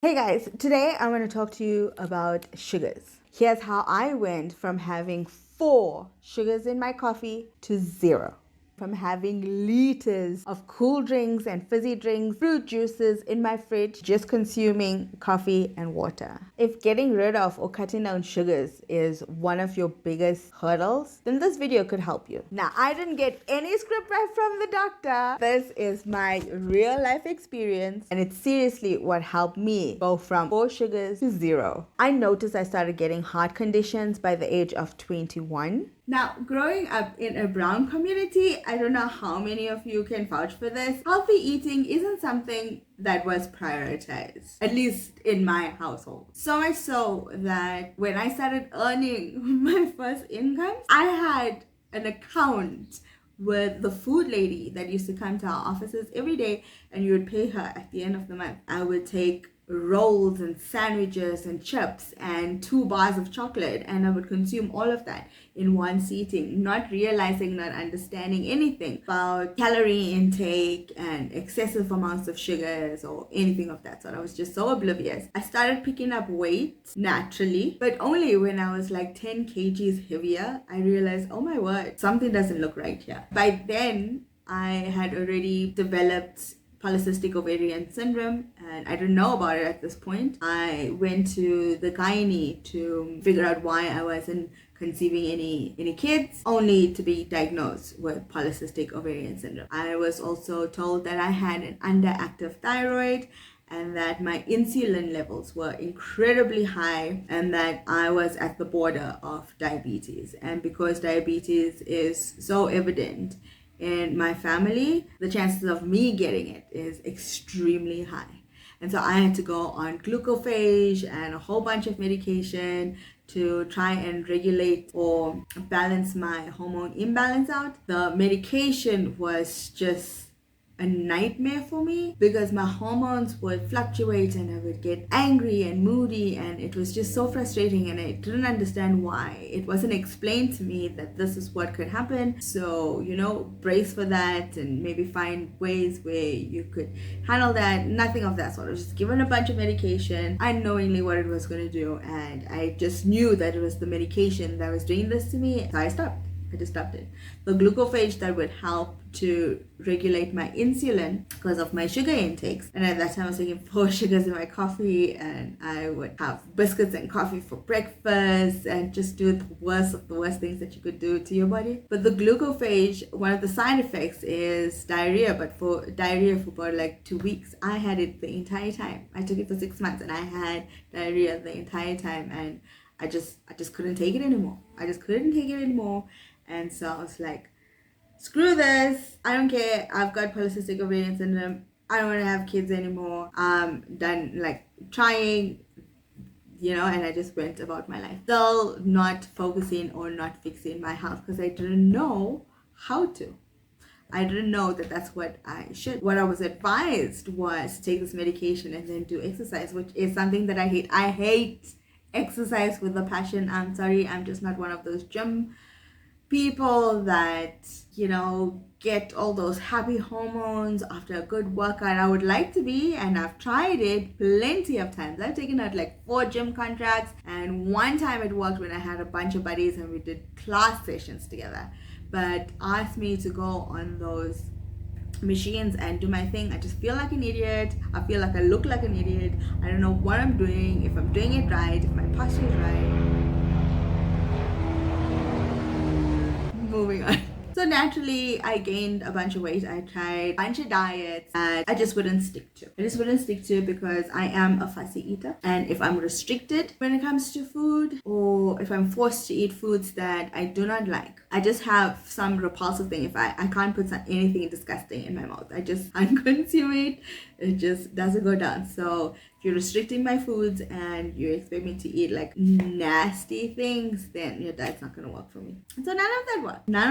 Hey guys, today I'm going to talk to you about sugars. Here's how I went from having 4 sugars in my coffee to 0. From having liters of cool drinks and fizzy drinks, fruit juices in my fridge, just consuming coffee and water. If getting rid of or cutting down sugars is one of your biggest hurdles, then this video could help you. Now, I didn't get any script right from the doctor. This is my real life experience, and it's seriously what helped me go from 4 sugars to 0. I noticed I started getting heart conditions by the age of 21. Now, growing up in a brown community, I don't know how many of you can vouch for this. Healthy eating isn't something that was prioritized, at least in my household. So much so that when I started earning my first income, I had an account with the food lady that used to come to our offices every day, and you would pay her at the end of the month. I would take rolls and sandwiches and chips and 2 bars of chocolate, and I would consume all of that in one sitting, not realizing, not understanding anything about calorie intake and excessive amounts of sugars or anything of that sort. I was just so oblivious. I started picking up weight naturally, but only when I was like 10 kgs heavier. I realized, oh my word, something doesn't look right here. By then I had already developed polycystic ovarian syndrome, and I didn't know about it at this point. I went to the gynae to figure out why I wasn't conceiving any kids, only to be diagnosed with polycystic ovarian syndrome. I was also told that I had an underactive thyroid and that my insulin levels were incredibly high and that I was at the border of diabetes. And because diabetes is so evident in my family, the chances of me getting it is extremely high. And so I had to go on glucophage and a whole bunch of medication to try and regulate or balance my hormone imbalance out. The medication was just a nightmare for me because my hormones would fluctuate and I would get angry and moody, and it was just so frustrating, and I didn't understand why. It wasn't explained to me that this is what could happen. So, brace for that and maybe find ways where you could handle that. Nothing of that sort. I was just given a bunch of medication, unknowingly what it was going to do, and I just knew that it was the medication that was doing this to me. So I just stopped it. The glucophage that would help to regulate my insulin because of my sugar intakes. And at that time I was taking 4 sugars in my coffee, and I would have biscuits and coffee for breakfast and just do the worst of the worst things that you could do to your body. But the glucophage, one of the side effects is diarrhea, but for about like 2 weeks. I had it the entire time. I took it for 6 months and I had diarrhea the entire time, and I just couldn't take it anymore. And so I was like, screw this. I don't care. I've got polycystic ovarian syndrome. I don't want to have kids anymore. I'm done like trying, and I just went about my life. Still not focusing or not fixing my health because I didn't know how to. I didn't know that that's what I should. What I was advised was to take this medication and then do exercise, which is something that I hate. I hate exercise with a passion. I'm sorry. I'm just not one of those gym people that get all those happy hormones after a good workout. I would like to be, and I've tried it plenty of times. I've taken out like 4 gym contracts, and one time it worked when I had a bunch of buddies and we did class sessions together. But ask me to go on those machines and do my thing, I just feel like an idiot. I feel like I look like an idiot. I don't know what I'm doing, if I'm doing it right, if my posture is right. Moving on. So naturally, I gained a bunch of weight. I tried a bunch of diets and I just wouldn't stick to because I am a fussy eater. And if I'm restricted when it comes to food, or if I'm forced to eat foods that I do not like, I just have some repulsive thing. If I can't put anything disgusting in my mouth, I just can't consume it. It just doesn't go down. So if you're restricting my foods and you expect me to eat like nasty things, then your diet's not going to work for me. And so none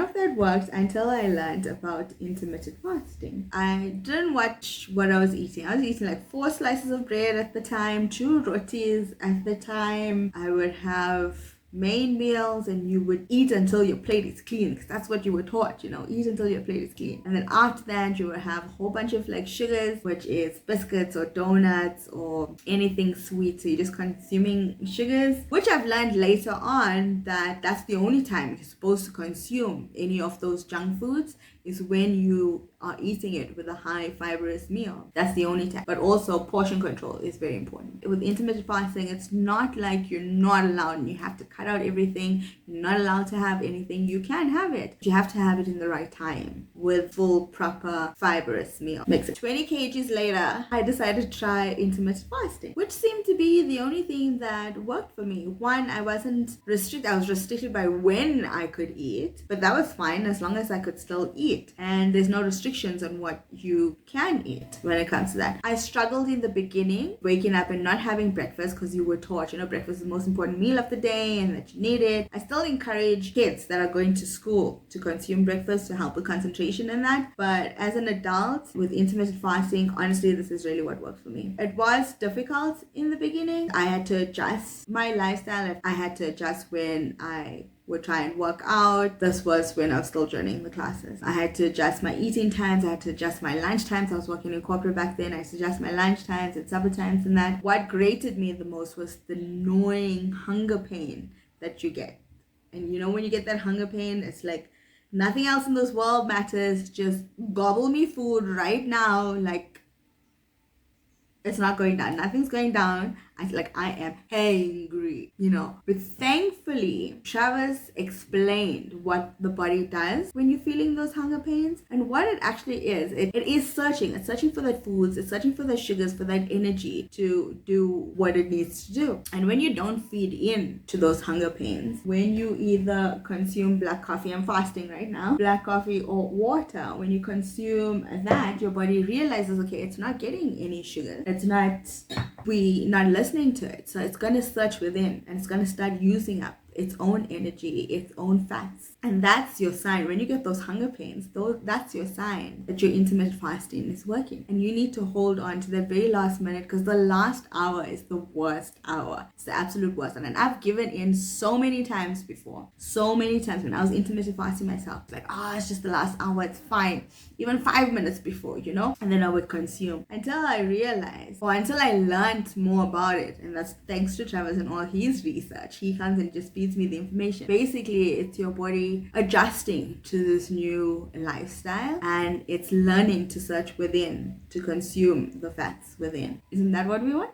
of that worked until I learned about intermittent fasting. I didn't watch what I was eating. I was eating like 4 slices of bread at the time, 2 rotis at the time. I would have main meals and you would eat until your plate is clean, because that's what you were taught, eat until your plate is clean. And then after that you would have a whole bunch of like sugars, which is biscuits or donuts or anything sweet. So you're just consuming sugars, which I've learned later on that that's the only time you're supposed to consume any of those junk foods, is when you are eating it with a high fibrous meal. That's the only time. But also portion control is very important. With intermittent fasting, it's not like you're not allowed and you have to cut out everything. You're not allowed to have anything. You can have it. You have to have it in the right time with full, proper, fibrous meal. Makes it 20 kgs later, I decided to try intermittent fasting, which seemed to be the only thing that worked for me. One, I wasn't restricted. I was restricted by when I could eat, but that was fine as long as I could still eat. And there's no restrictions on what you can eat when it comes to that. I struggled in the beginning, waking up and not having breakfast, because you were taught, breakfast is the most important meal of the day and that you need it. I still encourage kids that are going to school to consume breakfast to help with concentration and that. But as an adult with intermittent fasting, honestly, this is really what worked for me. It was difficult in the beginning. I had to adjust my lifestyle. I had to adjust when I would try and work out. This was when I was still joining the classes. I had to adjust my eating times. I had to adjust my lunch times. I was working in corporate back then. I had to adjust my lunch times and supper times and that. What grated me the most was the gnawing hunger pain that you get. And when you get that hunger pain, it's like nothing else in this world matters. Just gobble me food right now. Like, it's not going down. Nothing's going down. I am hangry, But thankfully, Travis explained what the body does when you're feeling those hunger pains and what it actually is. It is searching. It's searching for that foods. It's searching for the sugars, for that energy to do what it needs to do. And when you don't feed in to those hunger pains, when you either consume black coffee, I'm fasting right now, black coffee or water, when you consume that, your body realizes, okay, it's not getting any sugar. It's not listening to it. So it's going to search within and it's going to start using up its own energy, its own fats. And that's your sign. When you get those hunger pains, that's your sign that your intermittent fasting is working. And you need to hold on to that very last minute, because the last hour is the worst hour. It's the absolute worst. And I've given in so many times before. So many times when I was intermittent fasting myself. It's like, it's just the last hour. It's fine. Even 5 minutes before, And then I would consume until I realized, or until I learned more about it. And that's thanks to Travis and all his research. He comes and just feeds me the information. Basically, it's your body adjusting to this new lifestyle, and it's learning to search within to consume the fats within. Isn't that what we want?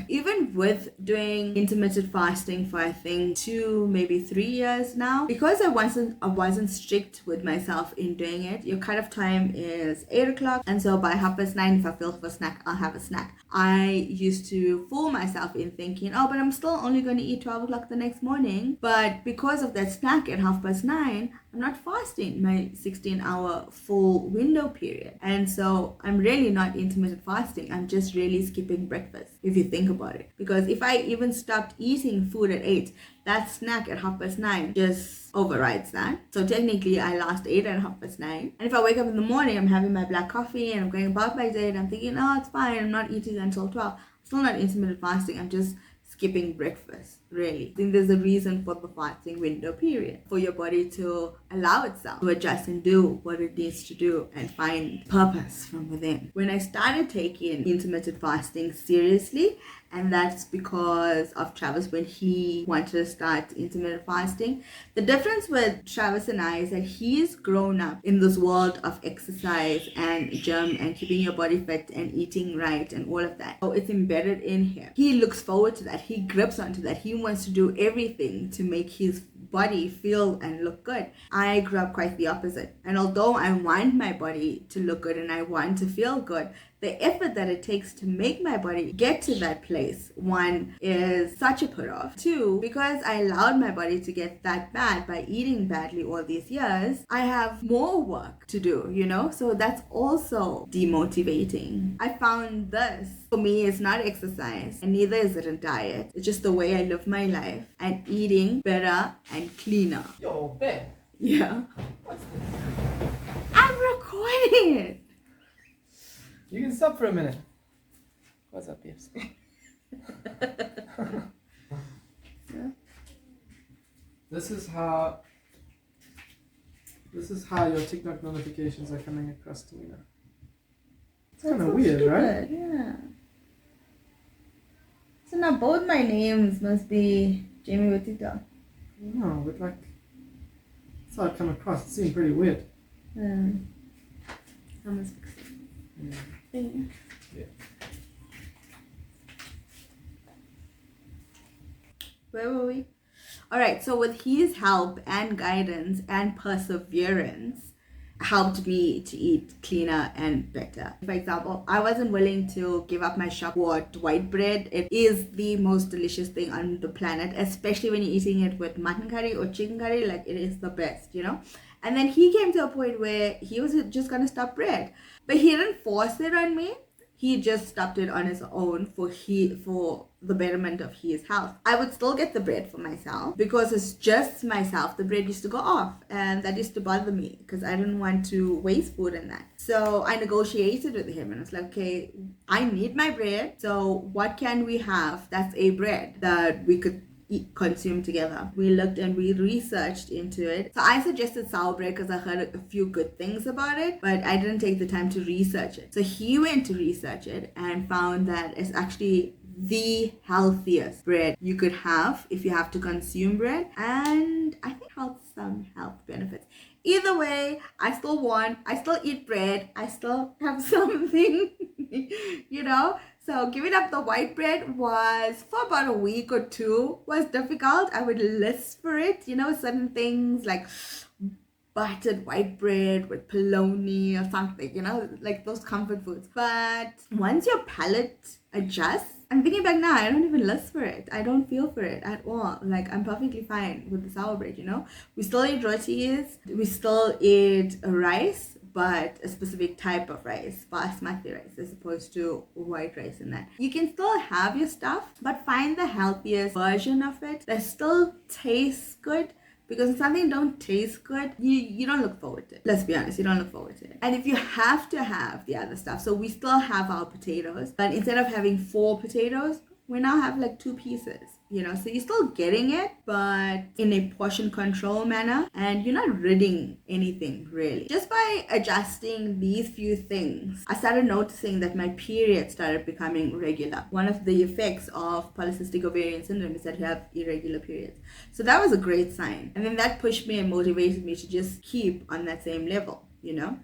Even with doing intermittent fasting for I think 2, maybe 3 years now, because I wasn't strict with myself in doing it, your cutoff time is 8 o'clock, and so by 9:30, if I feel for a snack, I'll have a snack. I used to fool myself in thinking, but I'm still only going to eat 12 o'clock the next morning. But because of that snack at 9:30, I'm not fasting my 16-hour full window period. And so I'm really not intermittent fasting. I'm just really skipping breakfast, if you think about it. Because if I even stopped eating food at 8, that snack at 9:30 just overrides that. So technically I last 8 at 9:30. And if I wake up in the morning, I'm having my black coffee and I'm going about my day and I'm thinking, it's fine, I'm not eating until 12. I'm still not intermittent fasting. I'm just skipping breakfast, really. I think there's a reason for the fasting window period, for your body to allow itself to adjust and do what it needs to do and find purpose from within. When I started taking intermittent fasting seriously, and that's because of Travis when he wanted to start intermittent fasting. The difference with Travis and I is that he's grown up in this world of exercise and gym and keeping your body fit and eating right and all of that. So it's embedded in him. He looks forward to that. He grips onto that. He wants to do everything to make his body feel and look good. I grew up quite the opposite. And although I want my body to look good and I want to feel good, the effort that it takes to make my body get to that place, 1, is such a put off. 2, because I allowed my body to get that bad by eating badly all these years, I have more work to do, So that's also demotivating. I found this, for me, it's not exercise and neither is it a diet. It's just the way I live my life and eating better and cleaner. Yo, babe. Yeah. What's this? I'm recording it. You can stop for a minute. What's up, babes? This is how your TikTok notifications are coming across to me now. It's kind of weird, right? Yeah. So now both my names must be Jamie with TikTok. No, but like, that's how it come across. It seemed pretty weird. I must fix it. Yeah. Where were we? Alright, so with his help and guidance and perseverance, helped me to eat cleaner and better. For example, I wasn't willing to give up my shopwort white bread. It is the most delicious thing on the planet, especially when you're eating it with mutton curry or chicken curry. Like, it is the best, you know. And then he came to a point where he was just gonna stop bread, but he didn't force it on me. He just stopped it on his own for the betterment of his health. I would still get the bread for myself because it's just myself. The bread used to go off, and that used to bother me because I didn't want to waste food in that. So I negotiated with him and I was like, okay, I need my bread. So what can we have that's a bread that we could consume together? We looked and we researched into it. So I suggested sour bread because I heard a few good things about it, but I didn't take the time to research it. So he went to research it and found that it's actually the healthiest bread you could have if you have to consume bread, and I think has some health benefits. Either way, I still eat bread, I still have something, you know. So giving up the white bread was, for about a week or two, was difficult. I would list for it, you know, certain things like buttered white bread with polony or something, you know, like those comfort foods. But once your palate adjusts, I'm thinking back now, I don't even list for it. I don't feel for it at all. Like, I'm perfectly fine with the sour bread, you know. We still eat rotis, we still eat rice, but a specific type of rice, basmati rice, as opposed to white rice in that. You can still have your stuff, but find the healthiest version of it that still tastes good. Because if something don't taste good, you don't look forward to it. Let's be honest, you don't look forward to it. And if you have to have the other stuff, so we still have our potatoes, but instead of having 4 potatoes, we now have like 2 pieces, you know. So you're still getting it, but in a portion control manner, and you're not ridding anything really. Just by adjusting these few things, I started noticing that my period started becoming regular. One of the effects of polycystic ovarian syndrome is that you have irregular periods. So that was a great sign. And then that pushed me and motivated me to just keep on that same level, you know.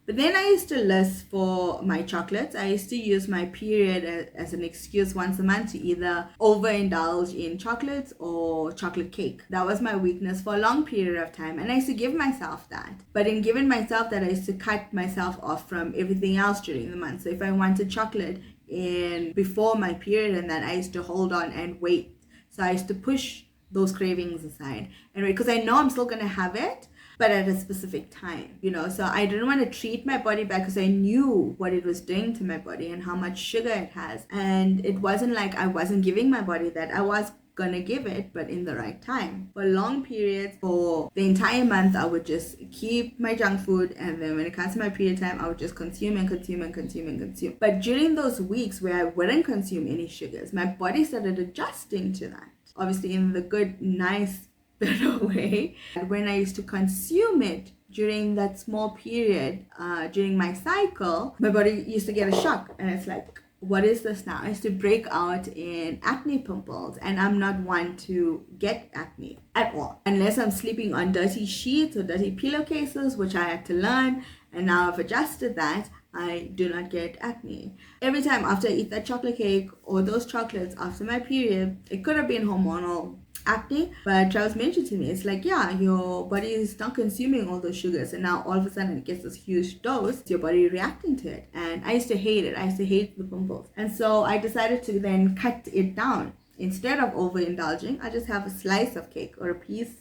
But then I used to list for my chocolates. I used to use my period as an excuse once a month to either overindulge in chocolates or chocolate cake. That was my weakness for a long period of time. And I used to give myself that. But in giving myself that, I used to cut myself off from everything else during the month. So if I wanted chocolate before my period, and then I used to hold on and wait. So I used to push those cravings aside. And because I know I'm still going to have it, but at a specific time, you know. So I didn't want to treat my body back because I knew what it was doing to my body and how much sugar it has. And it wasn't like I wasn't giving my body that. I was gonna give it, but in the right time. For long periods, for the entire month, I would just keep my junk food, and then when it comes to my period time, I would just consume and consume and consume and consume. But during those weeks where I wouldn't consume any sugars, my body started adjusting to that. Obviously in the good, nice, better way. And when I used to consume it during that small period, during my cycle, my body used to get a shock, and it's like, what is this now? I used to break out in acne pimples, and I'm not one to get acne at all unless I'm sleeping on dirty sheets or dirty pillowcases, which I had to learn, and now I've adjusted that. I do not get acne. Every time after I eat that chocolate cake or those chocolates after my period, it could have been hormonal acne, but Travis mentioned to me, it's like, yeah, your body is not consuming all those sugars, and now all of a sudden it gets this huge dose, your body reacting to it. And I used to hate it. I used to hate the pimples, and so I decided to then cut it down. Instead of overindulging, I just have a slice of cake or a piece